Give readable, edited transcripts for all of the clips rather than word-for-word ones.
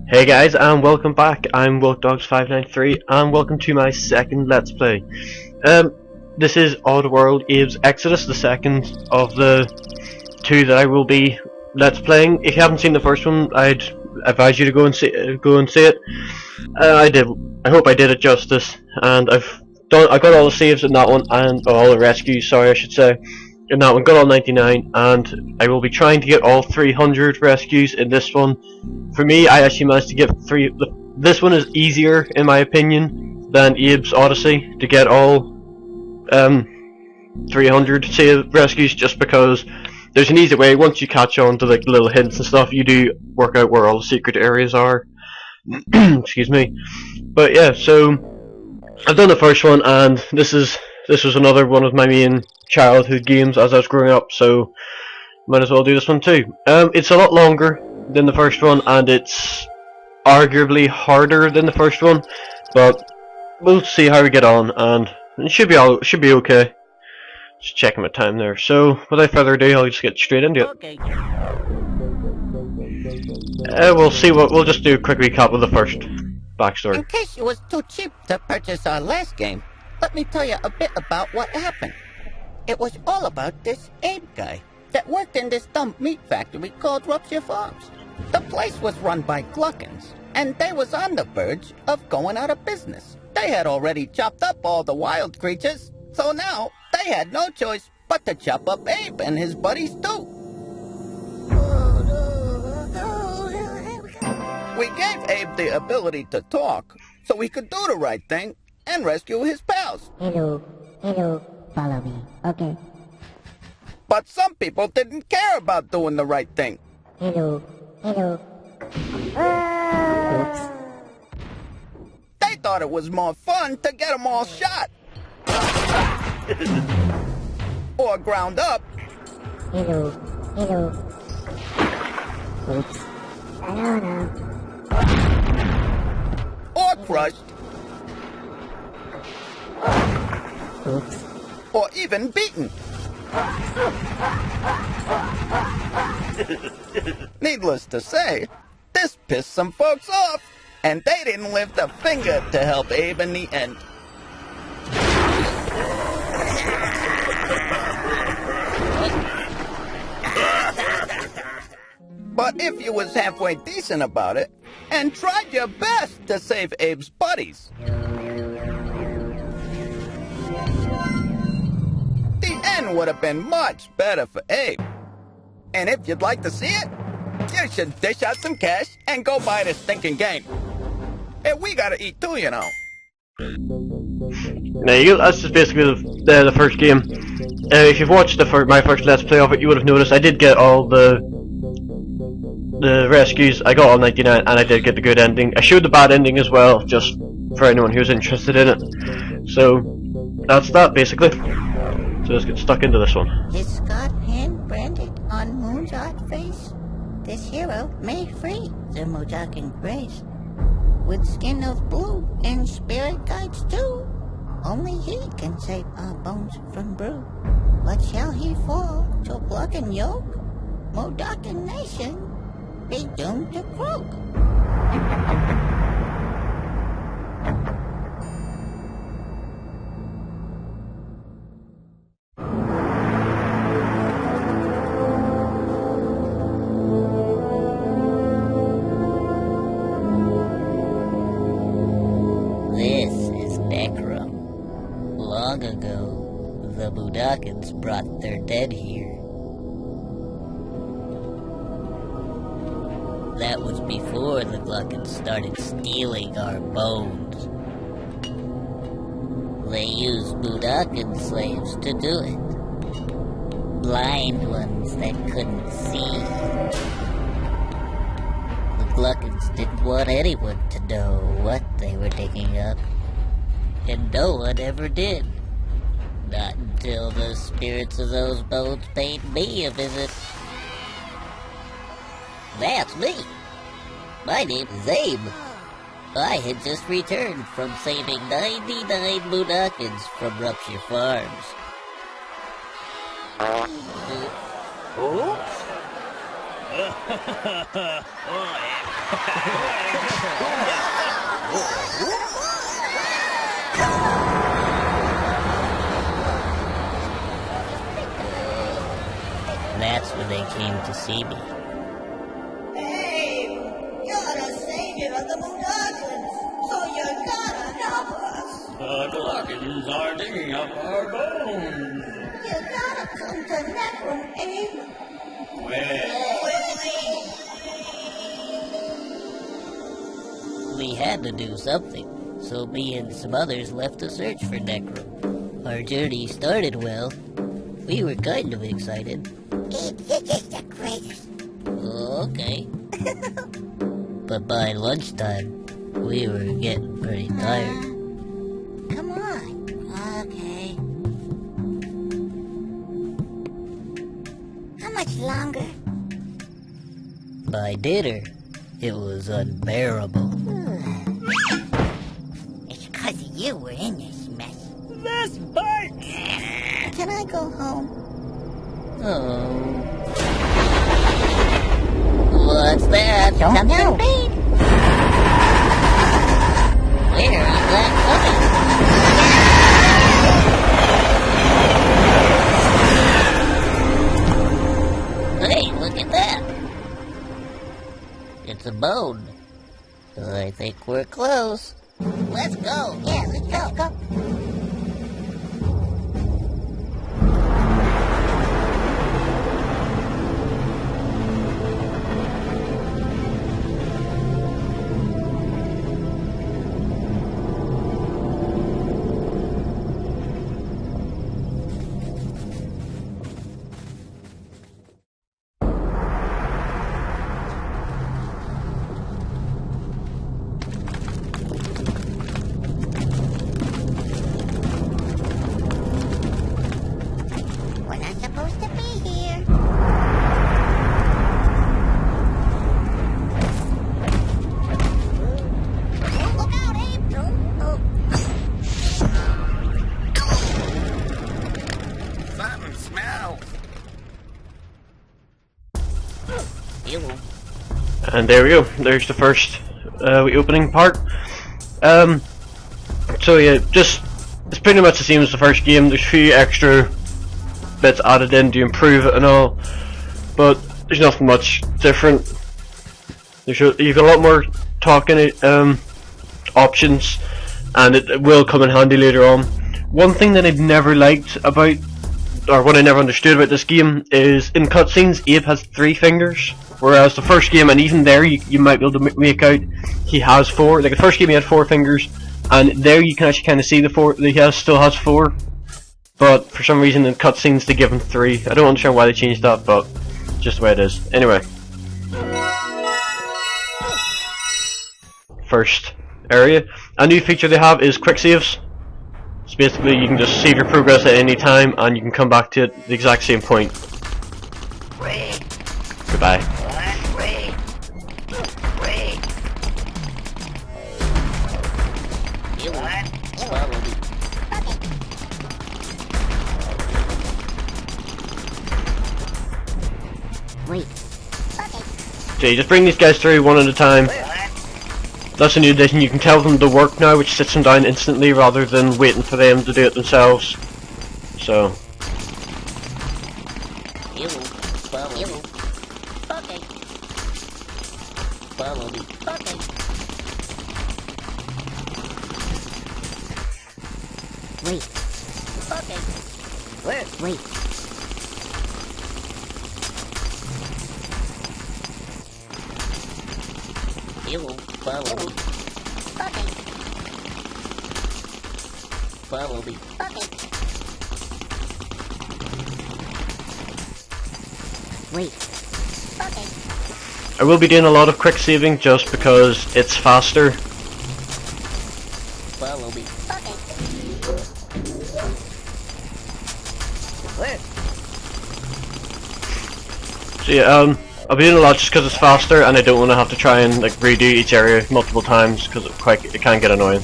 Hey guys, and welcome back. I'm WilkDogs593 and welcome to my second Let's Play. This is Oddworld Abe's Exoddus, the second of the two that I will be Let's Playing. If you haven't seen the first one, I'd advise you to go and see it. I did. I hope I did it justice, and I got all the saves in that one, and all the rescues. Sorry, I should say. In that one, got all 99, and I will be trying to get all 300 rescues in this one. For me, I actually managed to get 3. This one is easier, in my opinion, than Abe's Oddysee to get all 300 save rescues, just because there's an easy way. Once you catch on to like little hints and stuff, you do work out where all the secret areas are. Excuse me. But yeah, so I've done the first one, and this was another one of my main childhood games as I was growing up, so might as well do this one too. It's a lot longer than the first one, and it's arguably harder than the first one, but we'll see how we get on, and it should be okay. Just checking my time there. So without further ado, I'll just get straight into it. Okay. We'll just do a quick recap of the first backstory. In case it was too cheap to purchase our last game, let me tell you a bit about what happened. It was all about this Abe guy that worked in this dumb meat factory called Rupture Farms. The place was run by Gluckins, and they was on the verge of going out of business. They had already chopped up all the wild creatures, so now they had no choice but to chop up Abe and his buddies too. We gave Abe the ability to talk, so he could do the right thing and rescue his pals. Hello, follow me, okay. But some people didn't care about doing the right thing. Hello. Oops. They thought it was more fun to get them all shot. Or ground up. Hello. Oops. I don't know. Or crushed. Oops. Or even beaten. Needless to say, this pissed some folks off, and they didn't lift a finger to help Abe in the end. But if you was halfway decent about it, and tried your best to save Abe's buddies, the end would have been much better for Abe. And if you'd like to see it, you should dish out some cash and go buy this stinking game. And we gotta eat too, you know. There you go. That's just basically the first game. If you've watched my first Let's Play of it, you would have noticed I did get all the rescues. I got all 99, and I did get the good ending. I showed the bad ending as well, just for anyone who's interested in it. So that's that basically. So let's get stuck into this one. Is Scott hand branded on Moon's odd face? This hero may free the Mojacan grace. With skin of blue and spirit guides too. Only he can save our bones from brew. But shall he fall to block and yoke? Mojacan nation be doomed to croak. This is Necrum. Long ago, the Mudokons brought their dead here. That was before the Gluckons started stealing our bones. They used Mudokon slaves to do it. Blind ones that couldn't see. The Gluckons didn't want anyone to know what they were digging up. And no one ever did. Not until the spirits of those bones paid me a visit. That's me. My name is Abe. I had just returned from saving 99 Mudokons from Rupture Farms. Oops. Oh, That's when they came to see me. Abe, you're the savior of the Moodogans, so you gotta help us. The Glockins are digging up our bones. You gotta come to Necrum, Abe. We had to do something, so me and some others left to search for Necrum. Our journey started well. We were kind of excited. Abe, you're just the greatest. Okay. But by lunchtime, we were getting pretty tired. Come on. Okay. How much longer? By dinner, it was unbearable. It's because of you we're in this mess. This bites! Can I go home? Oh. What's that? Something big. Where is that coming? Hey, look at that. It's a bone. I think we're close. Let's go. Yeah, let's go. We're not supposed to be here. Look out, Abe! Something smells. Ew. And there we go. There's the first opening part. So yeah, just it's pretty much the same as the first game. There's a few extra bits added in to improve it and all, but there's nothing much different. You've got a lot more talking options, and it will come in handy later on. One thing that I've never liked about, or what I never understood about this game, is in cutscenes Abe has 3 fingers, whereas the first game, and even there you might be able to make out he has 4. Like the first game he had 4 fingers, and there you can actually kind of see the 4 that he still has 4. But for some reason in cutscenes they give him 3. I don't understand why they changed that, but just the way it is. Anyway. First area. A new feature they have is quick saves. So basically you can just save your progress at any time and you can come back to it the exact same point. Goodbye. Wait. So you just bring these guys through one at a time. That's a new addition. You can tell them to work now, which sits them down instantly rather than waiting for them to do it themselves. So. Wait. Wait. Follow me. Follow me. Wait. I will be doing a lot of quick saving just because it's faster. Follow me. So yeah, I'll be doing a lot just because it's faster and I don't want to have to try and like redo each area multiple times because it can get annoying.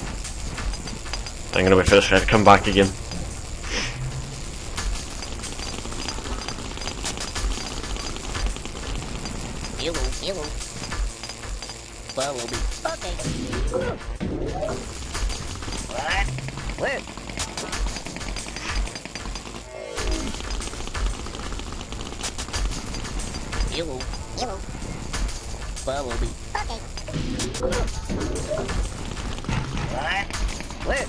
I'm gonna wait for this guy to come back again. follow me. Okay. What? Where? You. Follow me. Okay. What? Where?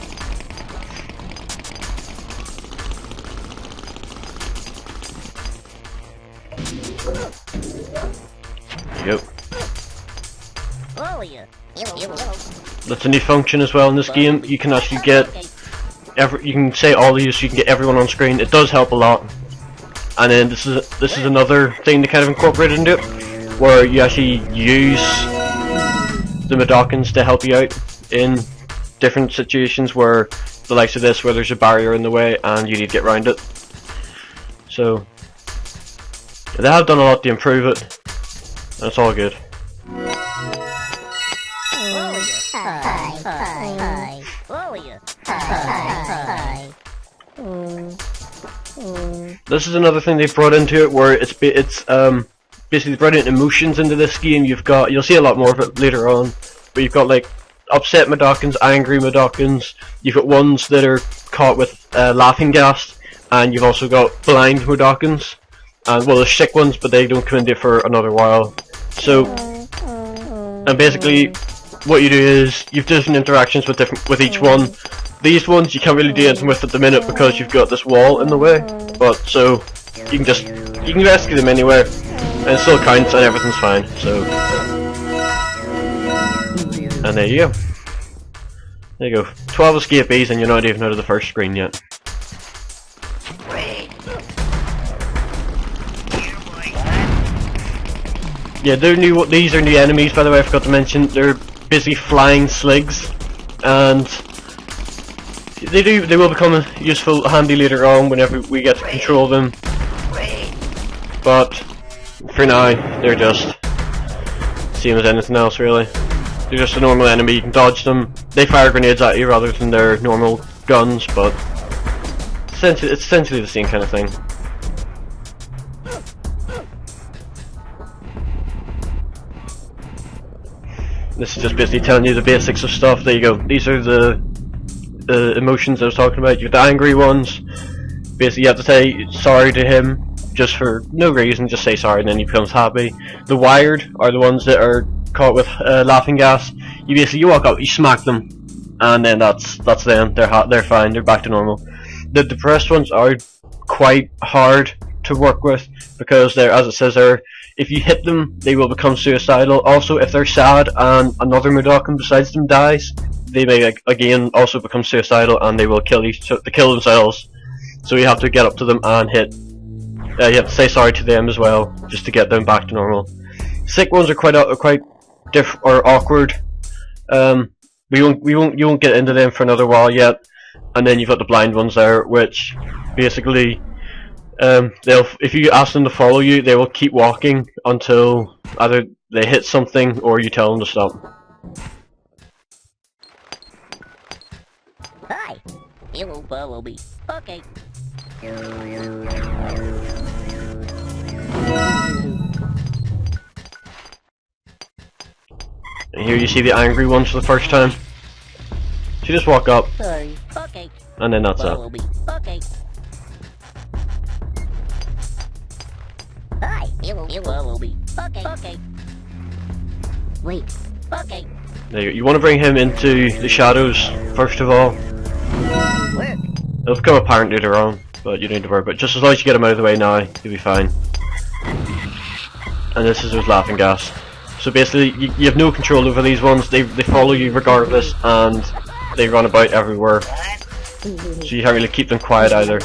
Yep. Follow you. That's a new function as well in this game. You can actually get you can say all these, you can get everyone on screen. It does help a lot. And then this is another thing they kind of incorporated into it, where you actually use the Medokins to help you out in different situations where the likes of this, where there's a barrier in the way and you need to get around it. So they have done a lot to improve it, and it's all good. Hi. Follow you. Hi. This is another thing they've brought into it, where it's basically brought in emotions into this game. You'll see a lot more of it later on, but you've got like upset Medokins, angry Medokins. You've got ones that are caught with laughing gas, and you've also got blind Medokins. And well, there's sick ones, but they don't come into it for another while. So, and basically, what you do is you've different interactions with each one. These ones you can't really do anything with at the minute because you've got this wall in the way. But so you can rescue them anywhere, and it still counts, and everything's fine. So, and there you go. There you go. 12 escapees, and you're not even out of the first screen yet. Yeah, these are new enemies, by the way. I forgot to mention. They're basically flying sligs, and they will become useful, handy later on whenever we get to control them. But for now, they're just same as anything else, really. They're just a normal enemy. You can dodge them. They fire grenades at you rather than their normal guns, but it's essentially the same kind of thing. This is just basically telling you the basics of stuff. There you go. These are the emotions I was talking about. You have the angry ones. Basically, you have to say sorry to him just for no reason. Just say sorry, and then he becomes happy. The wired are the ones that are caught with laughing gas. You walk up, you smack them, and then that's them. They're fine. They're back to normal. The depressed ones are quite hard to work with because they're, as it says there, if you hit them, they will become suicidal. Also, if they're sad and another Medokin besides them dies, they may again also become suicidal and they will kill themselves. So you have to get up to them and hit. You have to say sorry to them as well, just to get them back to normal. Sick ones are quite awkward. You won't get into them for another while yet. And then you've got the blind ones there, which basically if you ask them to follow you, they will keep walking until either they hit something or you tell them to stop. Hi. You will follow me. Okay. And here you see the angry ones for the first time. So you just walk up. Sorry. Okay. And then that's Follow it. me. Okay. Hi. You follow me. Okay. Okay. Wait. Okay. There you want to bring him into the shadows first of all. Where? It'll become apparent later on, but you don't need to worry about it. Just as long as you get him out of the way now, you'll be fine. And this is with laughing gas. So basically, you have no control over these ones. They follow you regardless, and they run about everywhere. So you can't really keep them quiet either.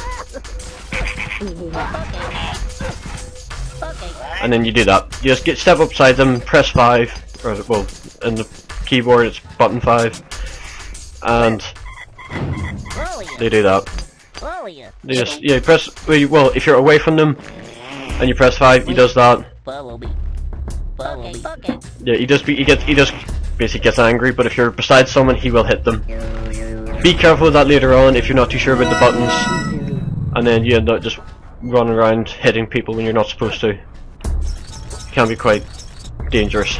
And then you do that. You just step upside them, press 5, or well, in the keyboard it's button 5, and they do that. They just press. Well, if you're away from them and you press 5, he does that. Follow me. Follow me. Yeah, he just basically gets angry. But if you're beside someone, he will hit them. Be careful with that later on if you're not too sure about the buttons, and then you end up just running around hitting people when you're not supposed to. It can be quite dangerous.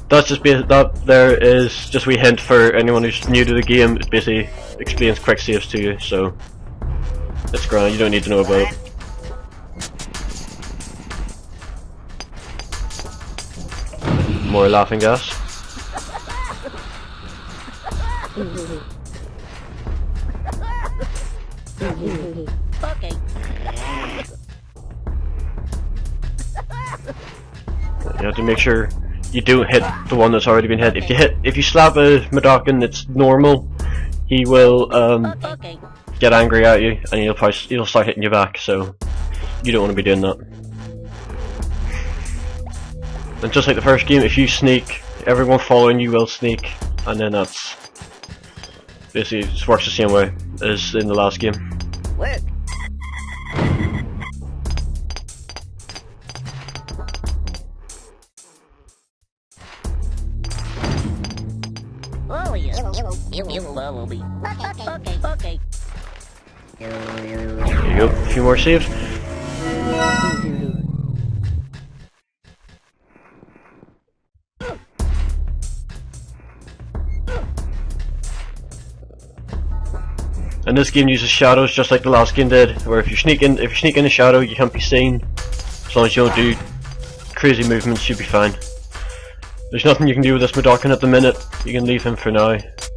that's just that there is just a wee hint for anyone who's new to the game. It basically explains quick saves to you, so it's grand. You don't need to know about it. More laughing gas. Okay. You have to make sure you don't hit the one that's already been hit. If you slap a Madokin that's normal, he will Okay. get angry at you and he'll start hitting you back. So you don't want to be doing that. And just like the first game, if you sneak, everyone following you will sneak, and then that's basically it works the same way as in the last game. Work. Oh yeah. You follow me. Okay. There you go, a few more saves. And this game uses shadows just like the last game did, where if you sneak in a shadow, you can't be seen. As long as you don't do crazy movements, you'll be fine. There's nothing you can do with this Madokin at the minute. You can leave him for now,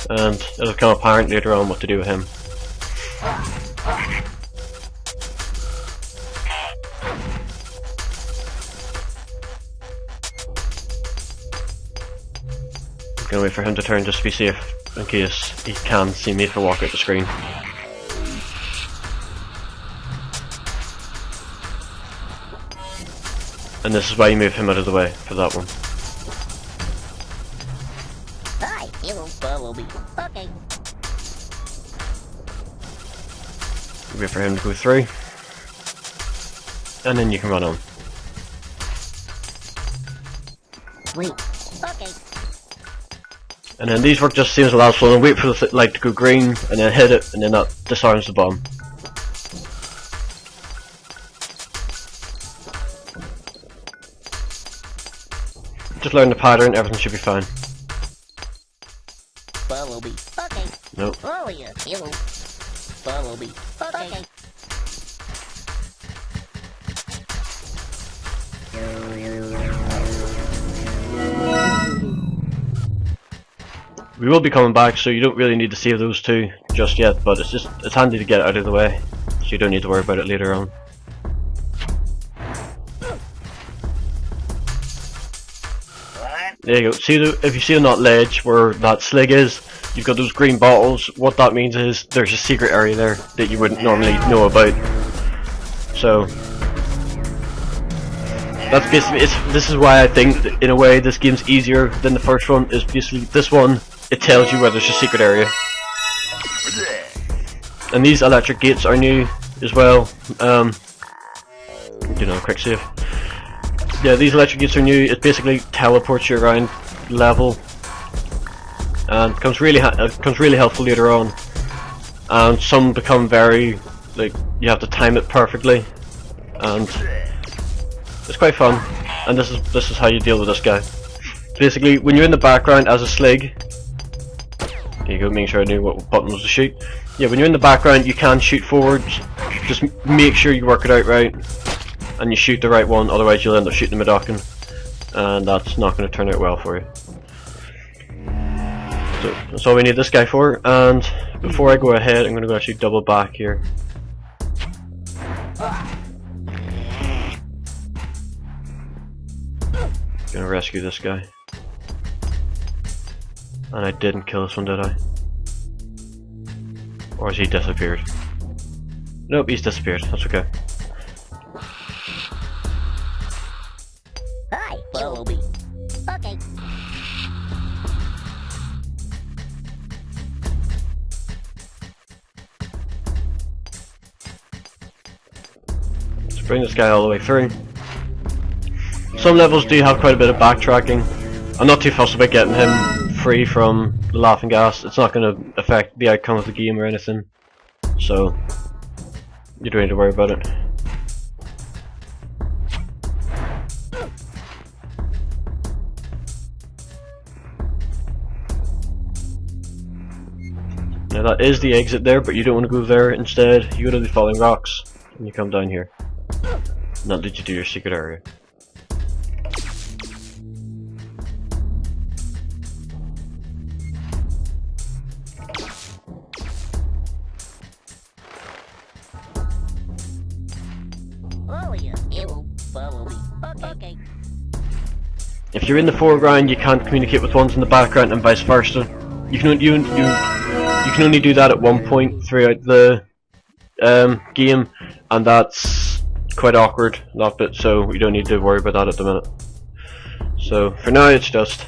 and it'll become apparent later on what to do with him. I'm gonna wait for him to turn just to be safe, in case he can see me if I walk out the screen. And this is why you move him out of the way for that one. Hi, you follow me. Okay. Wait for him to go through, and then you can run on. Wait. Okay. And then these work just the same as the last one, and wait for the light to go green, and then hit it, and then that disarms the bomb. Just learn the pattern, everything should be fine. Follow me. Okay. Nope. Oh yeah. You follow me. Okay. We will be coming back, so you don't really need to save those two just yet, but it's handy to get it out of the way, so you don't need to worry about it later on. There you go. If you see on that ledge where that slig is, you've got those green bottles. What that means is there's a secret area there that you wouldn't normally know about. So that's basically this is why I think that in a way this game's easier than the first one. Is basically this one, it tells you where there's a secret area. And these electric gates are new as well. Quick save. Yeah, these electric gates are new. It basically teleports you around level, and becomes really helpful later on. And some become very you have to time it perfectly, and it's quite fun. And this is how you deal with this guy. Basically, when you're in the background as a slig, there you go, making sure I knew what button was to shoot. Yeah, when you're in the background, you can shoot forwards. Just make sure you work it out right, and you shoot the right one. Otherwise, you'll end up shooting the Madokin, and that's not going to turn out well for you. So that's all we need this guy for. And before I go ahead, I'm going to go actually double back here. Gonna rescue this guy. And I didn't kill this one, did I? Or has he disappeared? Nope, he's disappeared. That's okay. Hi, follow me. Okay. Let's bring this guy all the way through. Some levels do have quite a bit of backtracking. I'm not too fussed about getting him free from the laughing gas. It's not going to affect the outcome of the game or anything, so you don't need to worry about it. Now that is the exit there, but you don't want to go there. Instead, you go to the falling rocks, and you come down here. Not that you do your secret area. Okay. If you're in the foreground, you can't communicate with ones in the background, and vice versa. You can only do that at one point throughout the game, and that's quite awkward, that bit. So you don't need to worry about that at the minute. So for now, it's just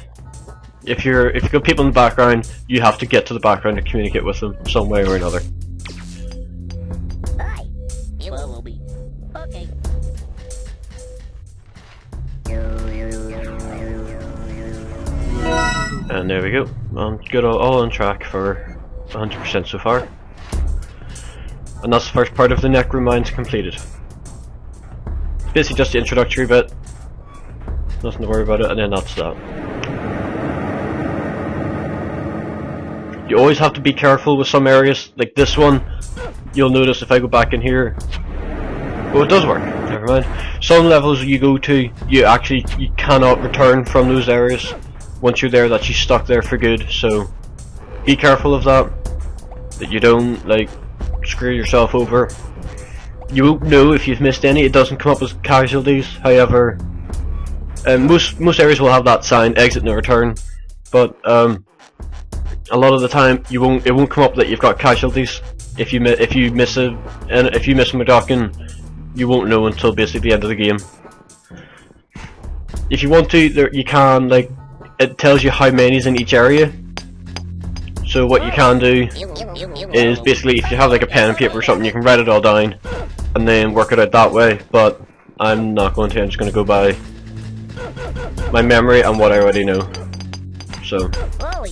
if you got people in the background, you have to get to the background to communicate with them some way or another. Hi. Follow me. Okay. And there we go. Good, all on track for 100% so far. And that's the first part of the Necromines completed. It's basically just the introductory bit. Nothing to worry about it, and then that's that. You always have to be careful with some areas, like this one. You'll notice if I go back in here. Oh, it does work. Never mind. Some levels you go to, you cannot return from those areas. Once you're there, that's you stuck there for good. So be careful of that. That you don't like screw yourself over. You won't know if you've missed any. It doesn't come up as casualties. However, most areas will have that sign, exit no return. But a lot of the time, it won't come up that you've got casualties. If you miss a Mudokon, you won't know until basically the end of the game. If you want to, you can, like, it tells you how many's in each area. So what you can do is basically, if you have like a pen and paper or something, you can write it all down and then work it out that way. But I'm not going to. I'm just going to go by my memory and what I already know. So. Follow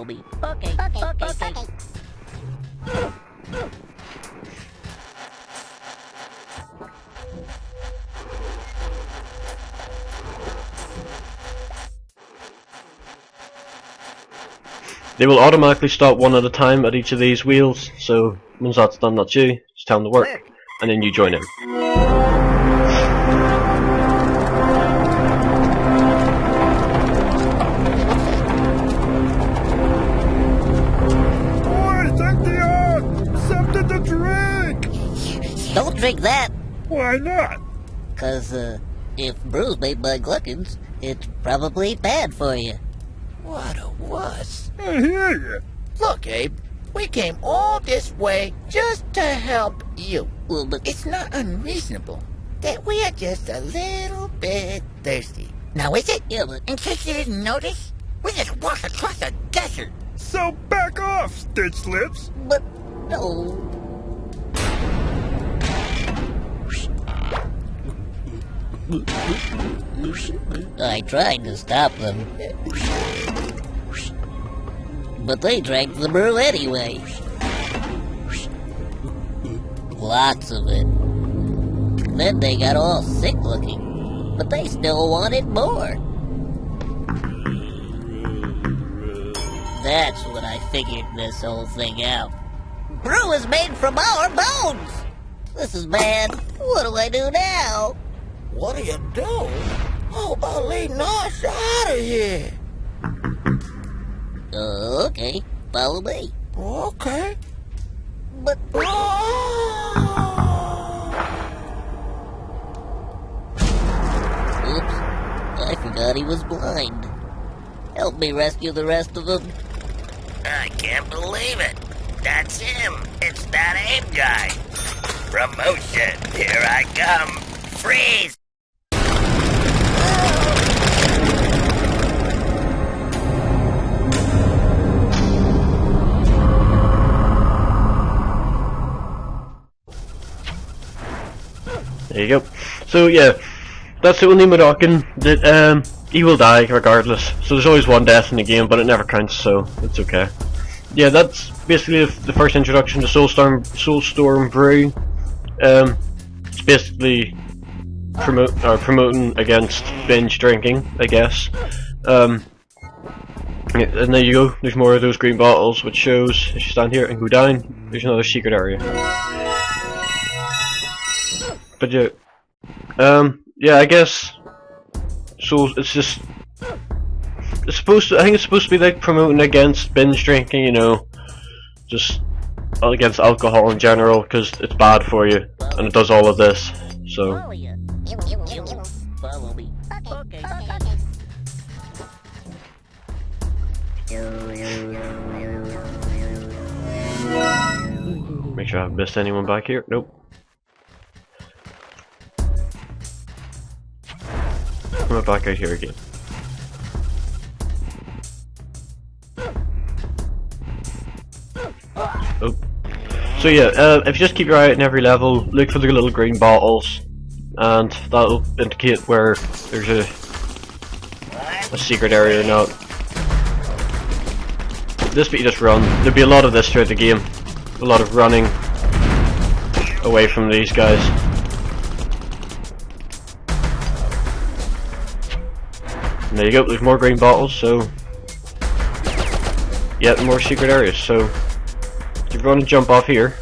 me. Okay. They will automatically stop one at a time at each of these wheels, so once that's done, that's you. Just tell them to work, and then you join in. Boys, empty out! Something to drink! Don't drink that, Why not? 'cause if Brew's made by Gluckins, it's probably bad for you. What a wuss. I hear you. Look, Abe, we came all this way just to help you. Well, but It's not unreasonable that we are just a little bit thirsty. Now is it? yeah, but In case you didn't notice, we just walked across a desert. So back off, Stitch Lips. no. I tried to stop them, but they drank the brew anyway. Lots of it. Then they got all sick looking, but they still wanted more. That's when I figured this whole thing out. Brew is made from our bones! This is bad. What do I do now? What do you do? How about leading us out of here? Okay, follow me. Okay. But oops, I forgot he was blind. Help me rescue the rest of them. I can't believe it. That's him. It's that Abe guy. Promotion. Here I come. Freeze! There you go. So yeah, that's the only Mudokon that he will die regardless. So there's always one death in the game, but it never counts, so it's okay. Yeah, that's basically the first introduction to Soulstorm Brew. It's basically promoting against binge drinking, I guess. And there you go, there's more of those green bottles, which shows if you stand here and go down, there's another secret area. But yeah, yeah, I guess, so it's just, it's supposed to, I think it's supposed to be like promoting against binge drinking, you know, just against alcohol in general, because it's bad for you, and it does all of this, so. Follow me. Okay. Make sure I haven't missed anyone back here. Nope. I'm back out here again. Oh. So yeah, if you just keep your eye out in every level, look for the little green bottles, and that'll indicate where there's a secret area or not. This bit you just run. There'll be a lot of this throughout the game. A lot of running away from these guys. And there you go, there's more green bottles, so yeah, more secret areas. So if you want to jump off here,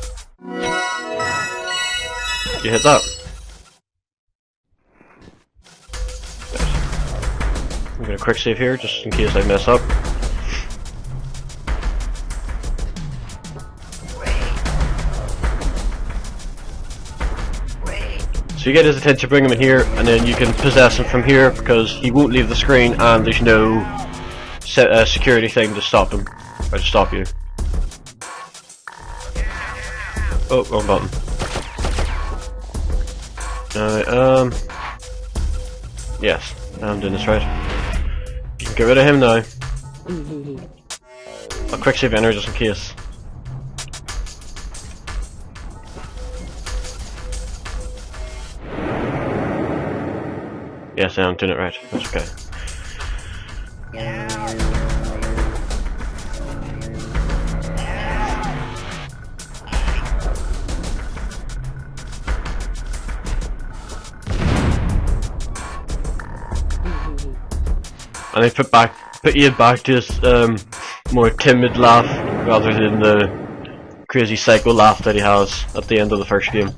you hit that. I'm gonna quick save here just in case I mess up. So you get his attention, bring him in here, and then you can possess him from here because he won't leave the screen and there's no security thing to stop him, or to stop you. Oh, wrong button. Yes, I'm doing this right. You can get rid of him now. I'll quick save enter just in case. Yes, I'm doing it right. That's okay. And they put Ian back to his more timid laugh rather than the crazy psycho laugh that he has at the end of the first game.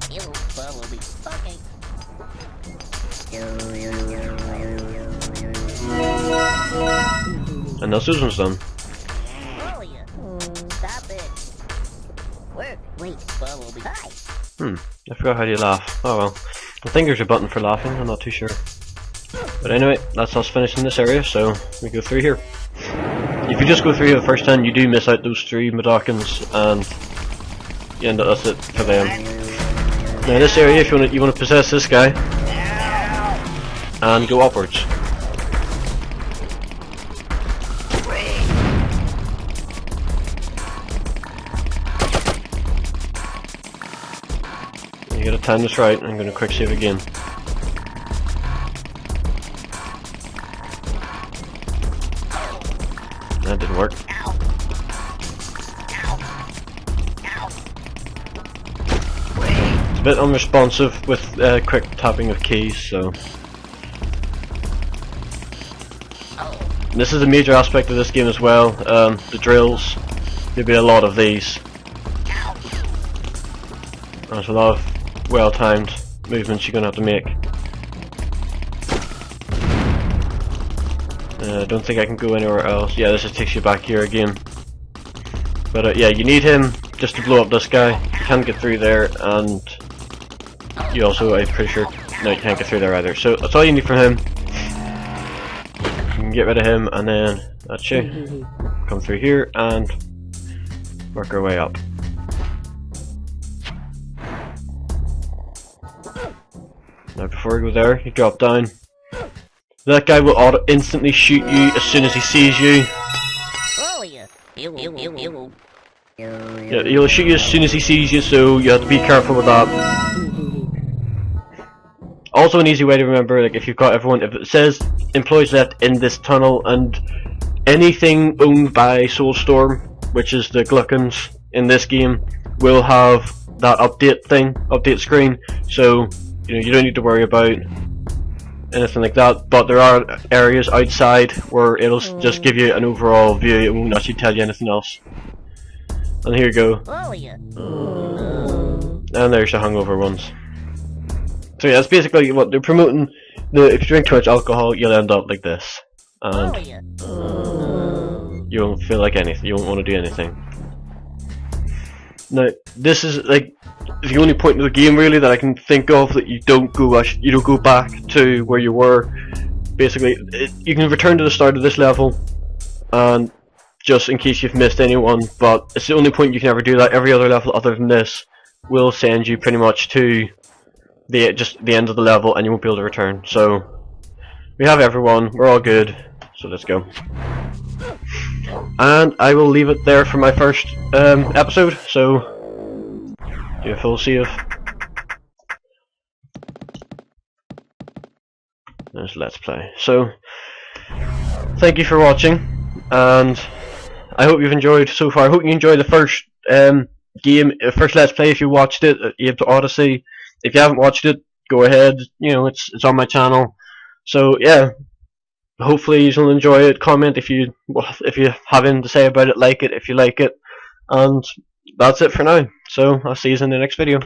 And now Susan's done. Stop it. Work. Wait. Follow me. Hi. I forgot how do you laugh. Oh well. I think there's a button for laughing, I'm not too sure. But anyway, that's us finishing this area, so we go through here. If you just go through here the first time, you do miss out those 3 Medokins, and you end up, that's it for them. Now this area, if you want to possess this guy, and go upwards. You gotta time this right. I'm gonna quick save again. That didn't work. It's a bit unresponsive with quick tapping of keys, so. This is a major aspect of this game as well. The drills. There'll be a lot of these. There's a lot of well-timed movements you're gonna have to make. I don't think I can go anywhere else. Yeah, this just takes you back here again. But yeah, you need him just to blow up this guy. You can't get through there, and you also, I'm pretty sure, no, you can't get through there either. So that's all you need from him. You can get rid of him, and then that's you. Come through here and work our way up. Now before we go there, you drop down. That guy will instantly shoot you as soon as he sees you. Yeah, he'll shoot you as soon as he sees you, so you have to be careful with that. Also an easy way to remember, like if you've got everyone, if it says employees left in this tunnel and anything owned by Soulstorm, which is the Gluckins in this game, will have that update screen, so you know you don't need to worry about anything like that, but there are areas outside where it'll just give you an overall view. It won't actually tell you anything else. And here you go. Oh, yeah. And there's the hungover ones. So yeah, that's basically what they're promoting. If you drink too much alcohol, you'll end up like this, and you won't feel like anything. You won't want to do anything. Now, this is like the only point of the game really that I can think of that you don't go back to where you were. Basically, you can return to the start of this level, and just in case you've missed anyone. But it's the only point you can ever do that. Every other level other than this will send you pretty much to the end of the level, and you won't be able to return. So we have everyone. We're all good. So let's go. And I will leave it there for my first episode. So do a full save. There's Let's Play. So thank you for watching, and I hope you've enjoyed so far. I hope you enjoyed the first first Let's Play if you watched it, Abe to Oddysee. If you haven't watched it, go ahead. You know, it's on my channel. So yeah, hopefully you'll enjoy it. Comment if you have anything to say about it. Like it if you like it. And that's it for now. So I'll see you in the next video.